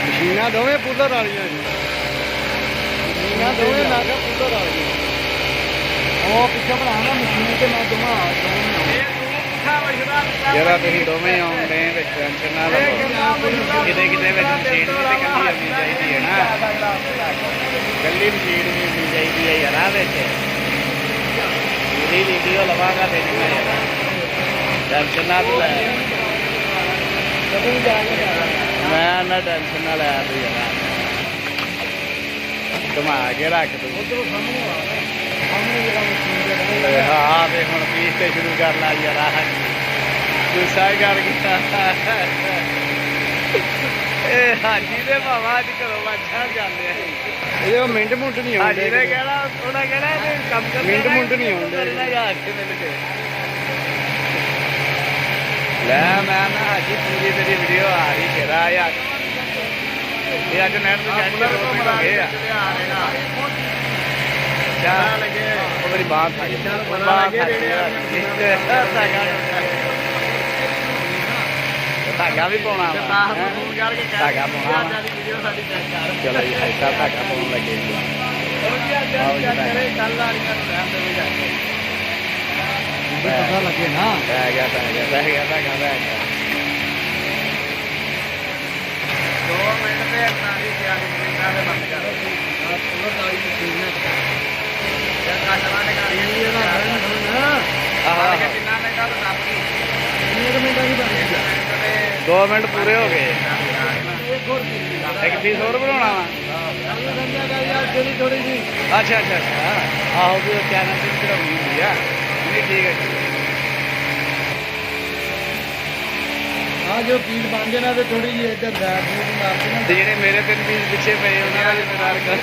ਮਸ਼ੀਨਾਂ ਦੋਵੇਂ ਪੁੱਲਰ ਵਾਲੀਆਂ ਜੀ, ਮਸ਼ੀਨਾਂ ਦੋਵੇਂ ਲਾ ਕੇ ਪੁੱਲਰ ਵਾਲੀਆਂ। ਉਹ ਪਿੱਛੇ ਬਣਾਉਣਾ ਮਸ਼ੀਨ ਤੇ ਮੈਂ ਦੋਵਾਂ ਜਿਹੜਾ ਤੁਸੀਂ ਦੋਵੇਂ ਆਉਂਦੇ ਵਿੱਚ ਟੈਨਸ਼ਨ ਨਾ ਲਓ। ਕਿਤੇ ਕਿਤੇ ਵਿੱਚ ਮਸ਼ੀਨ ਵੀ ਤੇ ਕੱਲੀ ਆਉਣੀ ਚਾਹੀਦੀ ਹੈ ਨਾ, ਕੱਲੀ ਮਸ਼ੀਨ ਵੀ ਆਉਣੀ ਚਾਹੀਦੀ ਹੈ ਯਾਰ। ਵਿੱਚ ਪੂਰੀ ਵੀਡੀਓ ਲਵਾਂਗਾ ਤੈਨੂੰ ਮੈਂ ਯਾਰ, ਟੈਨਸ਼ਨ ਨਾ ਲੈ। ਮੈਂ ਨਾ ਟੈਨਸ਼ਨ ਨਾ ਲੈ ਤੂੰ ਯਾਰ, ਘੁਮਾ ਕੇ ਰੱਖ ਤੂੰ। ਹਾਂ ਤੇ ਹੁਣ ਪੀਸ ਤੇ ਸ਼ੁਰੂ ਕਰ ਲਾ ਯਾਰ, ਗੁੱਸਾ ਕਰ ਗਿਆ ਇਹ ਹਾਜੀ ਦੇ ਭਾਵਾ ਅੱਜ ਘਰੋਂ ਵਾਛਾ ਜਾਂਦੇ ਆ। ਇਹ ਉਹ ਮਿੰਟ ਮੁੰਟ ਨਹੀਂ ਆਉਂਦੇ। ਹਾਜੀ ਨੇ ਕਹਿਣਾ, ਉਹਨਾਂ ਕਹਿਣਾ ਇਹ ਕੰਮ ਕਰ ਮਿੰਟ ਮੁੰਟ ਨਹੀਂ ਆਉਂਦੇ। ਲੈ ਮੈਂ ਨਾ ਹਾਜੀ ਪੂਰੀ ਤੇਰੀ ਵੀਡੀਓ ਆ ਰਹੀ ਤੇਰਾ ਯਾਰ, ਇਹ ਅੱਜ ਨੈਟ ਤੇ ਚੈੱਕ ਕਰ ਦੋ ਮਿੰਟ ਹੋ ਗਏ ਆ। ਉਹ ਮੇਰੀ ਬਾਤ ਥਾ ਗਈ, ਧਾਗਾ ਵੀ ਪਾਉਣਾ ਧਾਗਾ ਪਾਉਣਾ। ਚਲੋ ਜੀ ਐਸਾ ਧਾਗਾ ਪਾਉਣ ਲੱਗੇ ਜੀ। ਪਤਾ ਲੱਗੇ ਨਾ, ਪੈ ਗਿਆ ਧਾਗਾ 2 ਮਿੰਟ ਤੇ ਸਾਡੀ ਤਿਆਰੀ ਦੇ ਬੰਦ ਕਰ। दो मिनट पूरे हो गए, एक पीस और बनाना वा। अच्छा अच्छा अच्छा, आहो भी चैनल से चढ़ानी हुई है। नहीं ठीक है, हाँ जो पीस बन जाए ना तो थोड़ी जी इधर जेडे मेरे 3 पीस पिछे पे उन्होंने जिम्मेदार कर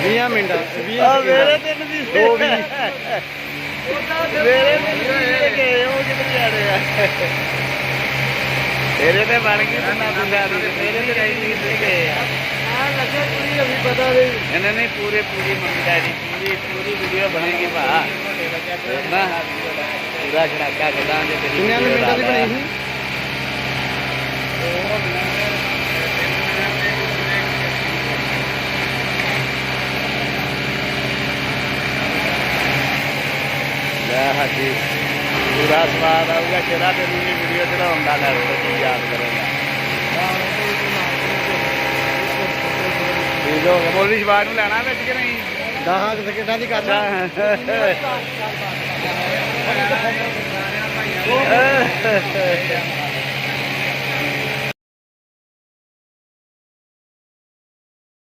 20 मिनट मेरे 3 पीस 2 भी मेरे तेरे ते बन गई मेरे ते गए पता नहीं पूरे पूरी मम्मी डैडी पूरी वीडियो बनेगी भा ना, पूरा खड़ाका कदा हाजी पूरा स्वाद आऊगा। किरा तेन वीडियो चढ़ाऊंगा लैपटॉप याद करेगा। ठीक हो गया, मोदी शबाज लैना बिच कि नहीं? 10 सेकंड की करना